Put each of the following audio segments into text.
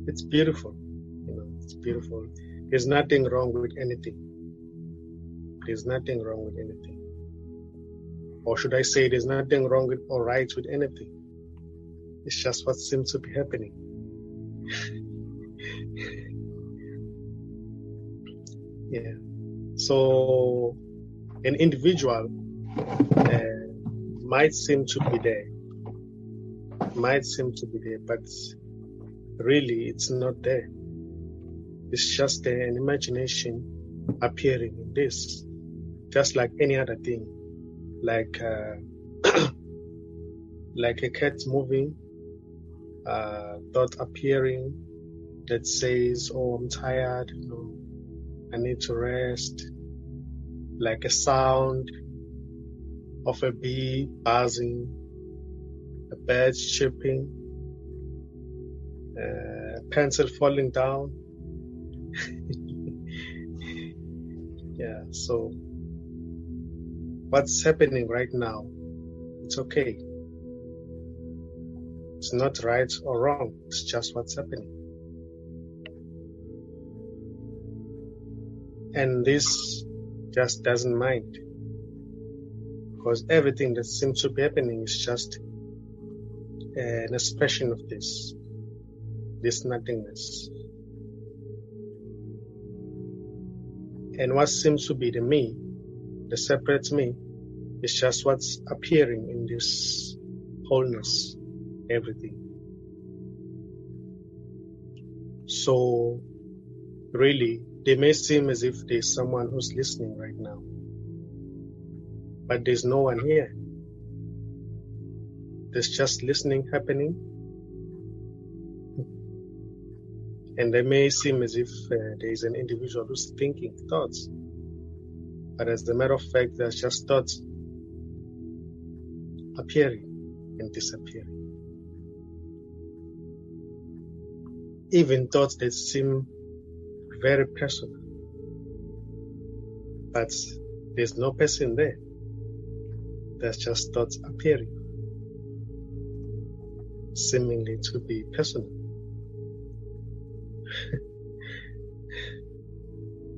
It's beautiful. It's beautiful. There's nothing wrong with anything. There's nothing wrong with anything. Or should I say there's nothing wrong with or right with anything. It's just what seems to be happening. Yeah. So an individual might seem to be there, but really it's not there. It's just an imagination appearing in this, just like any other thing, like like a cat moving, thought appearing that says, "Oh, I'm tired, I need to rest," like a sound of a bee buzzing, a bird chirping, a pencil falling down. Yeah, so what's happening right now, it's okay. It's not right or wrong, it's just what's happening. And this just doesn't mind, because everything that seems to be happening is just an expression of this nothingness. And what seems to be the me, the separate me, is just what's appearing in this wholeness, everything. So really, they may seem as if there's someone who's listening right now, but there's no one here. There's just listening happening. And they may seem as if there is an individual who's thinking thoughts, but as a matter of fact, there's just thoughts appearing and disappearing. Even thoughts that seem very personal, but there's no person there. There's just thoughts appearing, seemingly to be personal.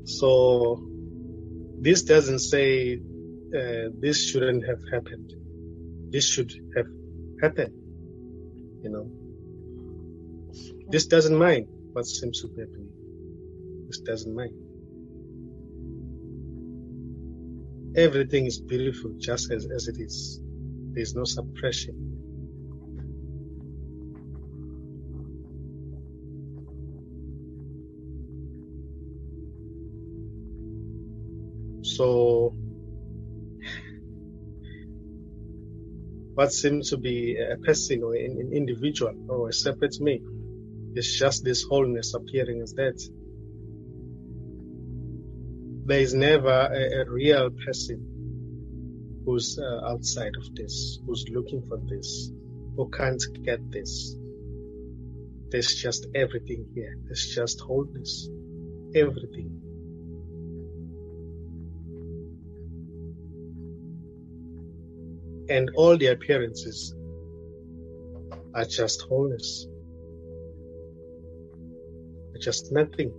So this doesn't say this shouldn't have happened. This should have happened. This doesn't mind what seems to be happening. This doesn't mind. Everything is beautiful just as it is. There's no suppression. So what seems to be a person or an individual or a separate me is just this wholeness appearing as that. There is never a real person who's outside of this, who's looking for this, who can't get this. There's just everything here. There's just wholeness. Everything. And all the appearances are just wholeness. Just nothing.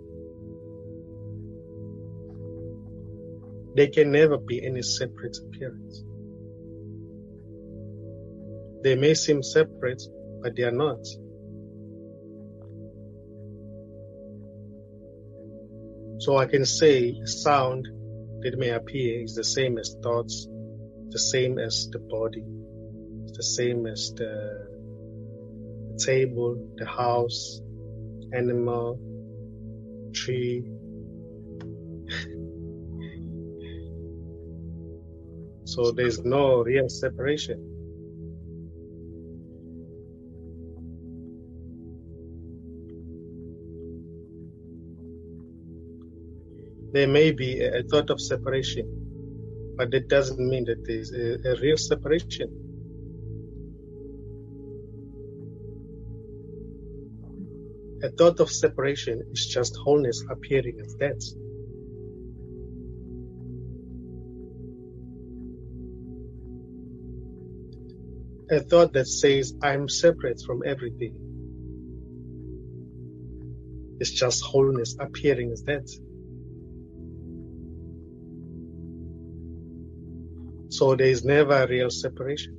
There can never be any separate appearance. They may seem separate, but they are not. So I can say a sound that may appear is the same as thoughts, the same as the body, the same as the table, the house, animal, tree. So there's no real separation. There may be a thought of separation, but that doesn't mean that there's a real separation. A thought of separation is just wholeness appearing as that. A thought that says, I'm separate from everything, It's just wholeness appearing as that. So there is never a real separation.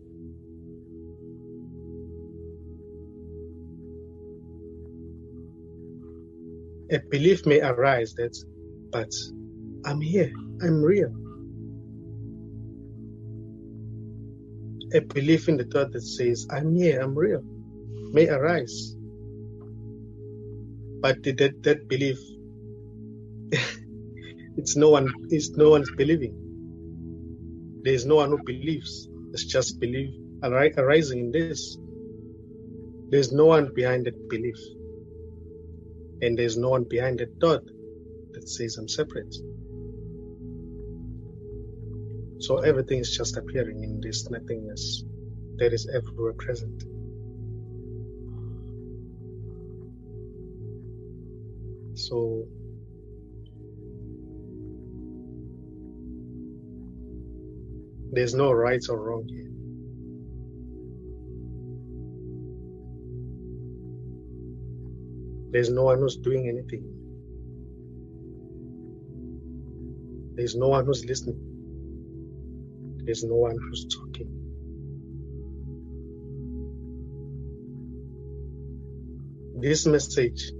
A belief may arise that, but I'm here, I'm real. A belief in the thought that says, I'm here, I'm real, may arise. But that belief, it's no one's believing. There is no one who believes. It's just belief arising in this. There's no one behind that belief. And there's no one behind that thought that says I'm separate. So everything is just appearing in this nothingness that is everywhere present. So there's no right or wrong here. There's no one who's doing anything. There's no one who's listening. There's no one who's talking. This message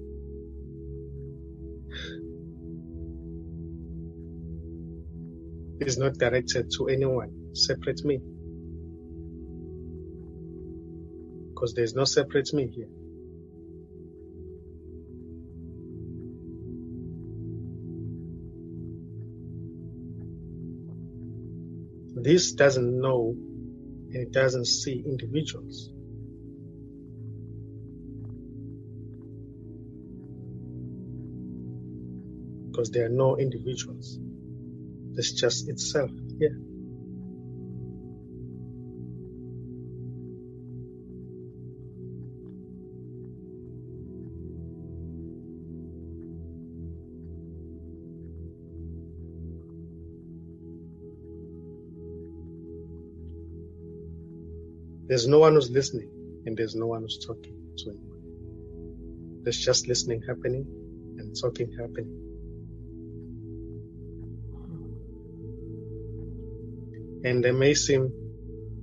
is not directed to anyone separate me, because there's no separate me here. This doesn't know and it doesn't see individuals. Because there are no individuals. It's just itself here. There's no one who's listening and there's no one who's talking to anyone. There's just listening happening and talking happening. And there may seem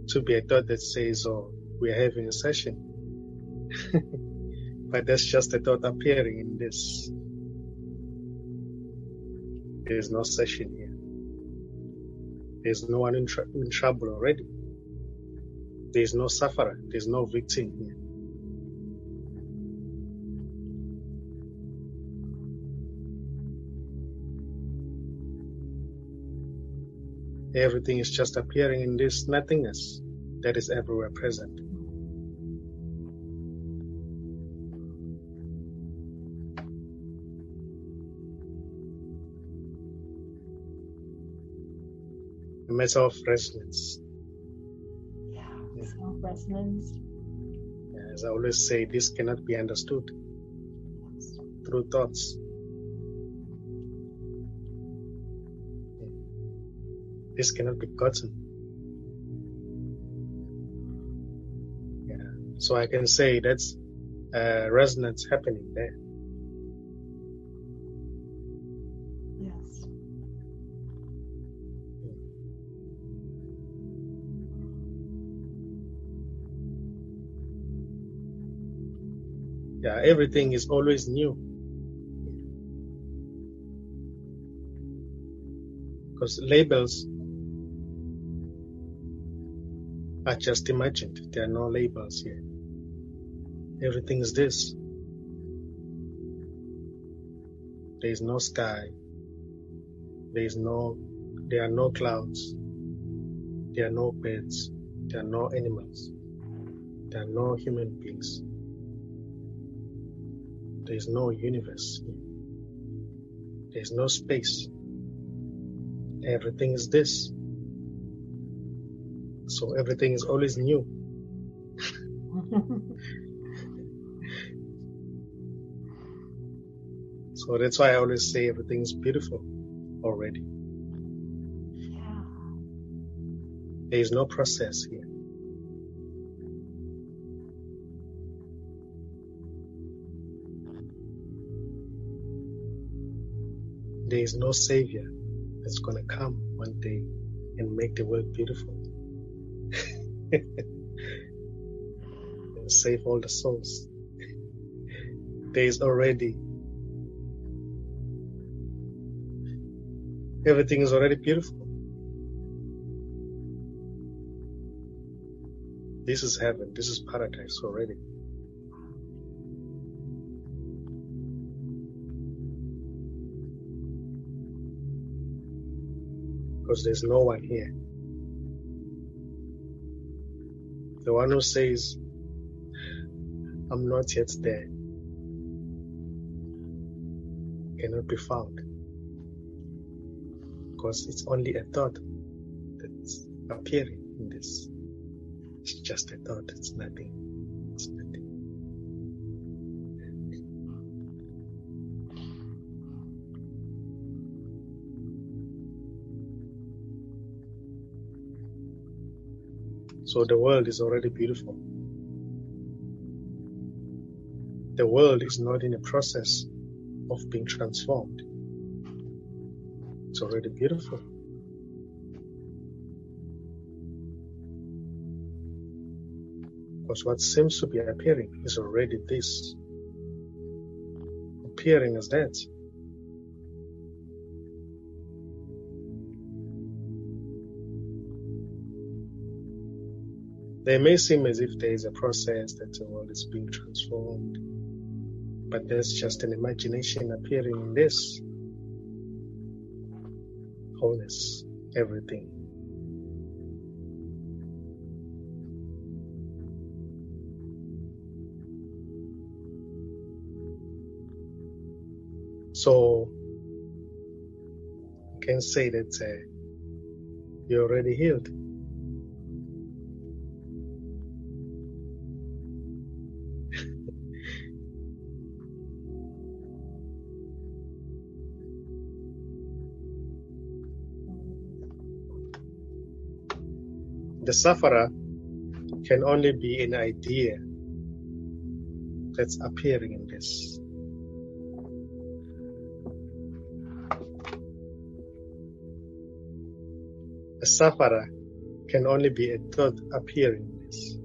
to be a thought that says, oh, we're having a session. But that's just a thought appearing in this. There's no session here. There's no one in trouble already. There's no sufferer. There's no victim here. Everything is just appearing in this nothingness that is everywhere present. A matter of resonance. Resonance. As I always say, this cannot be understood through thoughts. This cannot be gotten. So I can say that's resonance happening there. Yes. Yeah, everything is always new. Because labels are just imagined. There are no labels here. Everything is this. There is no sky. There are no clouds. There are no birds. There are no animals. There are no human beings. There is no universe here. There is no space. Everything is this. So everything is always new. So that's why I always say everything is beautiful already. Yeah. There is no process here. there is no savior that's going to come one day and make the world beautiful. And save all the souls. There is already, everything is already beautiful. This is heaven, this is paradise already. Because there's no one here. The one who says, I'm not yet there, cannot be found. Because it's only a thought that's appearing in this. It's just a thought, it's nothing. It's nothing. So the world is already beautiful. The world is not in a process of being transformed. It's already beautiful. Because what seems to be appearing is already this. Appearing as that. They may seem as if there is a process that the world is being transformed, but there's just an imagination appearing in this. Wholeness, everything. So, you can say that you're already healed. The sufferer can only be an idea that's appearing in this. A sufferer can only be a thought appearing in this.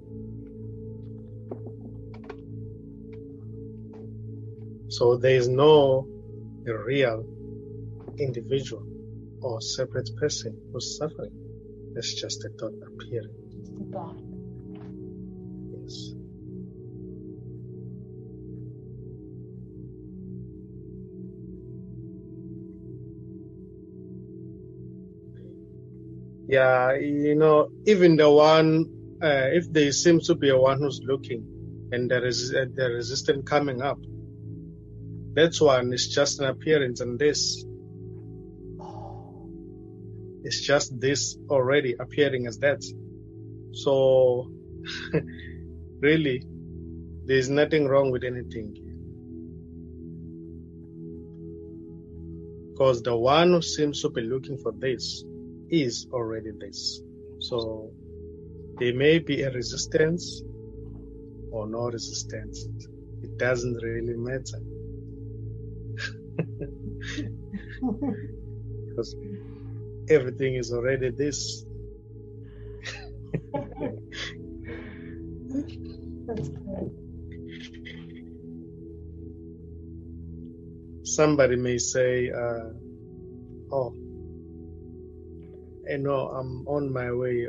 So there is no real individual or separate person who's suffering. It's just a thought appearing. Just a thought. Yes. Yeah, even the one, if there seems to be a one who's looking and there is the resistance coming up, that one is just an appearance in this. It's just this already appearing as that. So, really, there's nothing wrong with anything. Because the one who seems to be looking for this is already this. So, there may be a resistance or no resistance. It doesn't really matter. Because everything is already this. That's good. Somebody may say, oh, I'm on my way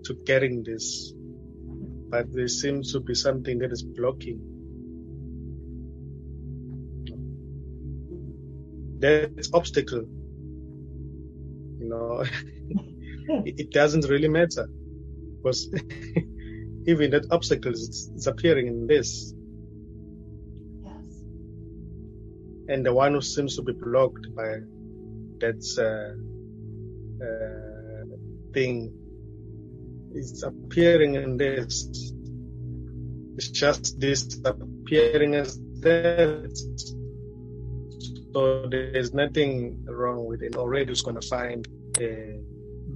to getting this, but there seems to be something that is blocking. That obstacle, it doesn't really matter, because even that obstacle is appearing in this. Yes. And the one who seems to be blocked by that thing is appearing in this. It's just this appearing as that. So there's nothing wrong with it. Already who's going to find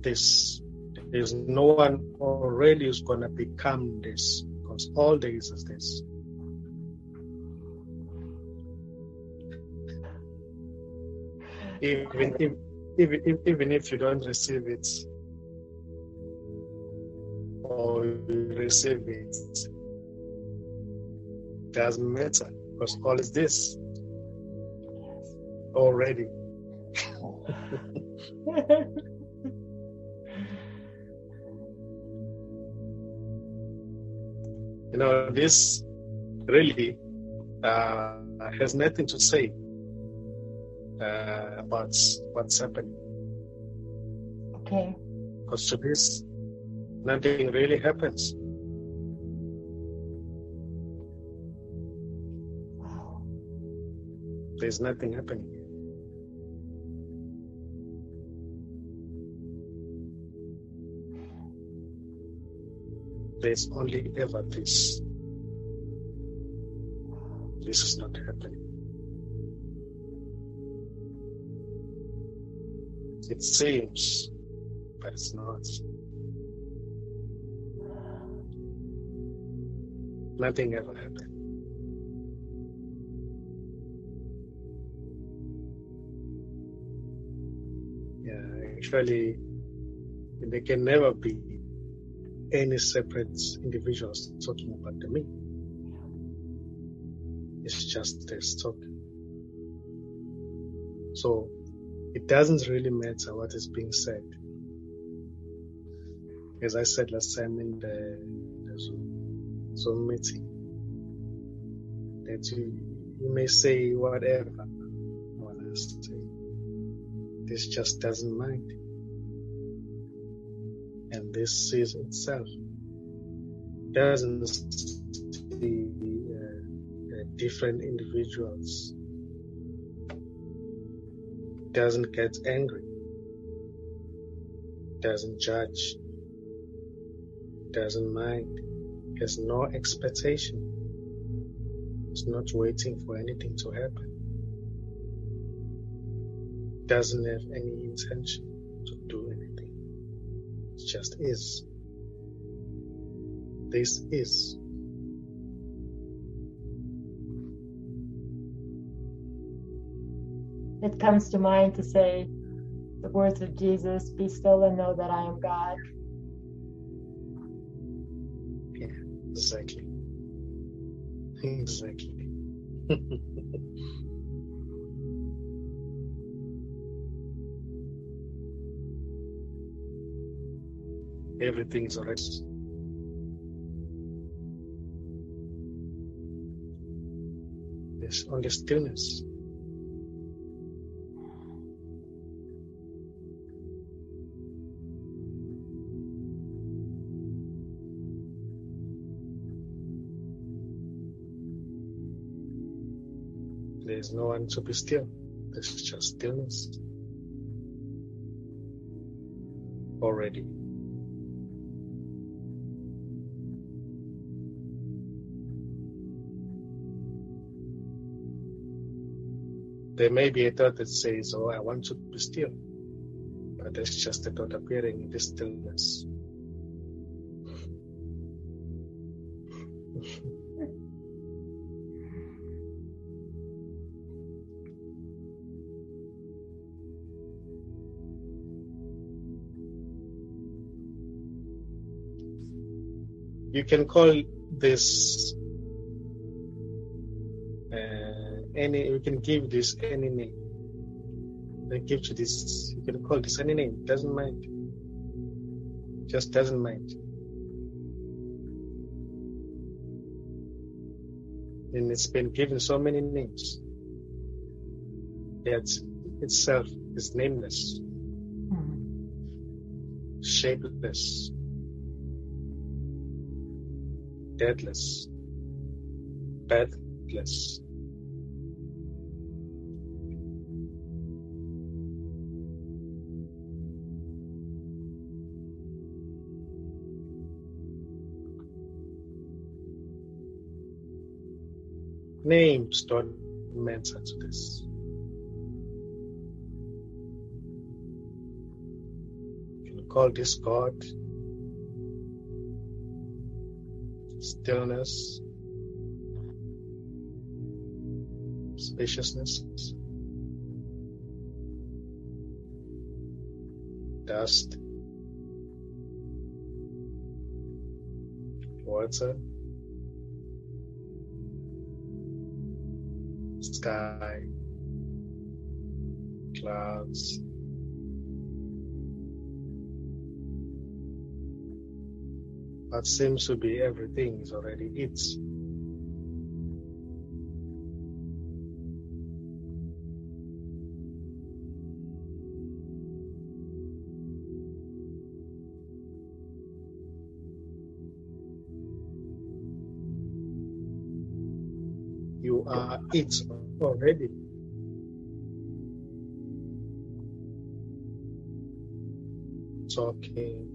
this. There's no one already who's going to become this, because all there is this. Even if you don't receive it, or you receive it, doesn't matter, because all is this already. This really has nothing to say about what's happening. Okay. Because to this, nothing really happens. Wow. There's nothing happening. There's only ever this. This is not happening. It seems, but it's not. Nothing ever happened. Yeah, actually, there can never be any separate individuals talking about the me. It's just this talking. So it doesn't really matter what is being said. As I said last time in the Zoom meeting, that you may say whatever you want to say. This just doesn't mind. And this sees itself. Doesn't see different individuals. Doesn't get angry. Doesn't judge. Doesn't mind. Has no expectation. Is not waiting for anything to happen. Doesn't have any intention to do anything. It just is. This is. It comes to mind to say the words of Jesus, "Be still and know that I am God." Yeah, exactly. Exactly. Everything is alright. There's only stillness. There's no one to be still. There's just stillness. Already. There may be a thought that says, "Oh, I want to be still." But that's just a thought appearing in this stillness. You can call this you can give this any name. You can call this any name. Doesn't mind. Just doesn't mind. And it's been given so many names. Yet itself is nameless, shapeless, deathless, birthless. Names don't matter to this. You can call this God, stillness, spaciousness, dust, water, sky, clouds, what seems to be everything is already it. You are it already. Talking,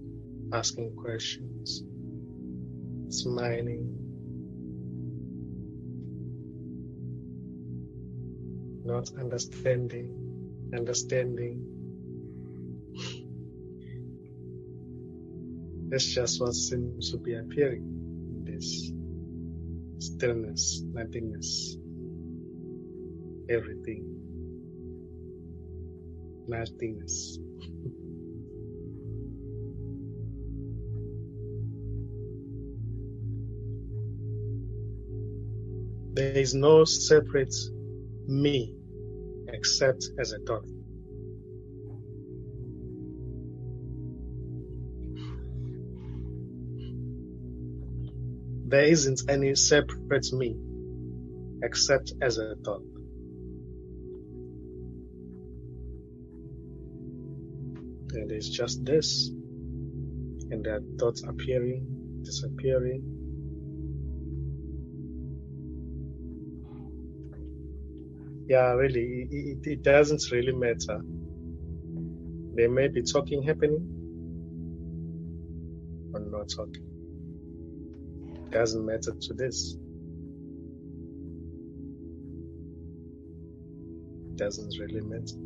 asking questions, smiling, not understanding. That's just what seems to be appearing in this stillness, nothingness, everything, nothingness. There is no separate me except as a thought. There isn't any separate me except as a thought. And it's just this. And there are thoughts appearing, disappearing. Yeah, really, it doesn't really matter. There may be talking happening or not talking. It doesn't matter to this. It doesn't really matter.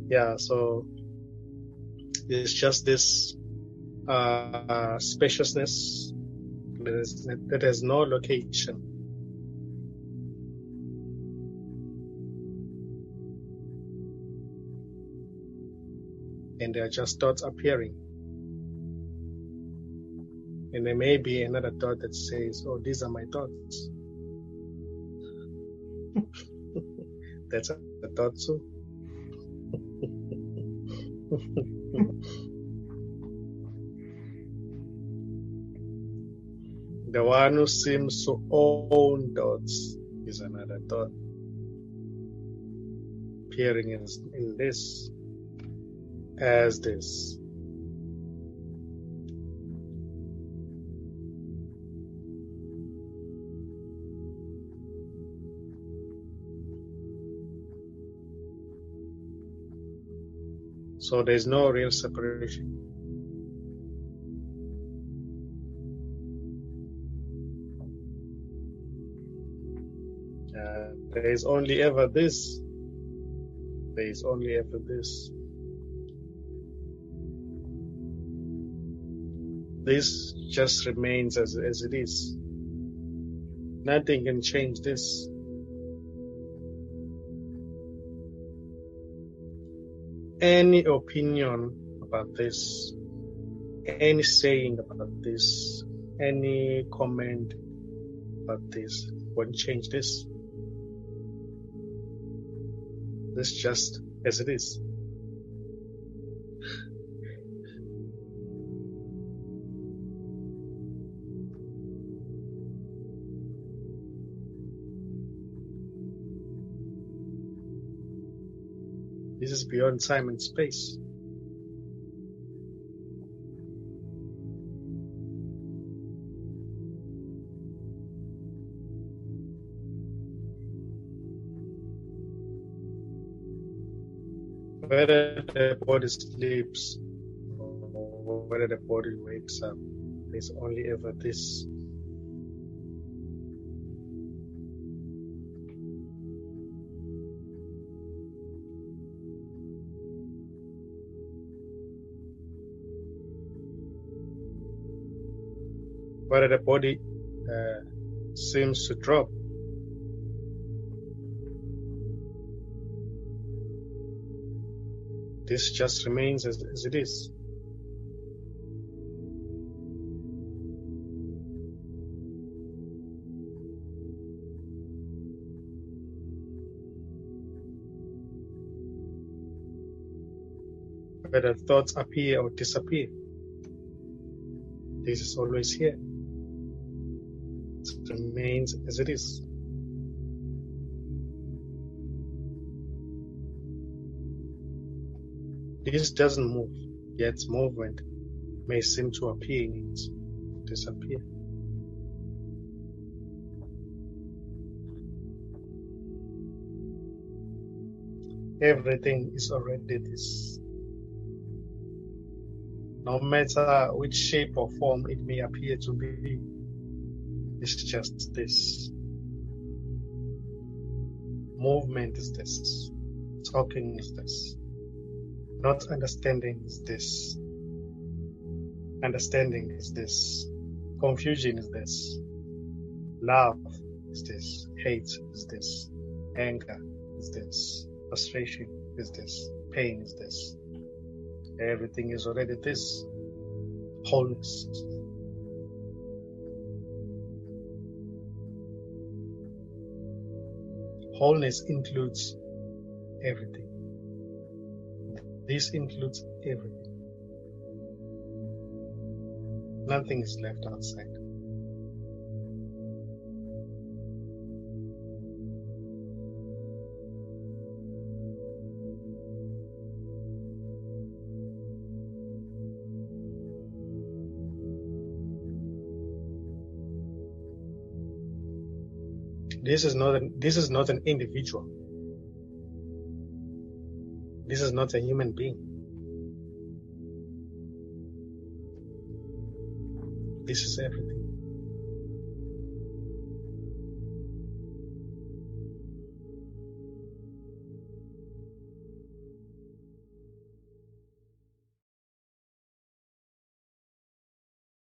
Yeah, so it's just this spaciousness that has no location. And they are just thoughts appearing. And there may be another thought that says, oh, these are my thoughts. That's a thought too. The one who seems to own thoughts is another thought, appearing in this, as this. So there's no real separation. There is only ever this. There is only ever this. This just remains as it is. Nothing can change this. Any opinion about this, any saying about this, any comment about this won't change this. This just as it is. This is beyond time and space. Whether the body sleeps or whether the body wakes up, there's only ever this. Whether the body seems to drop This just remains as it is. Whether thoughts appear or disappear, this is always here. It remains as it is. This doesn't move, yet movement may seem to appear in it, disappear. Everything is already this. No matter which shape or form it may appear to be, it's just this. Movement is this. Talking is this. Not understanding is this. Understanding is this. Confusion is this. Love is this. Hate is this. Anger is this. Frustration is this. Pain is this. Everything is already this. Wholeness. Wholeness includes everything. This includes everything. Nothing is left outside. This is not an individual. This is not a human being. This is everything.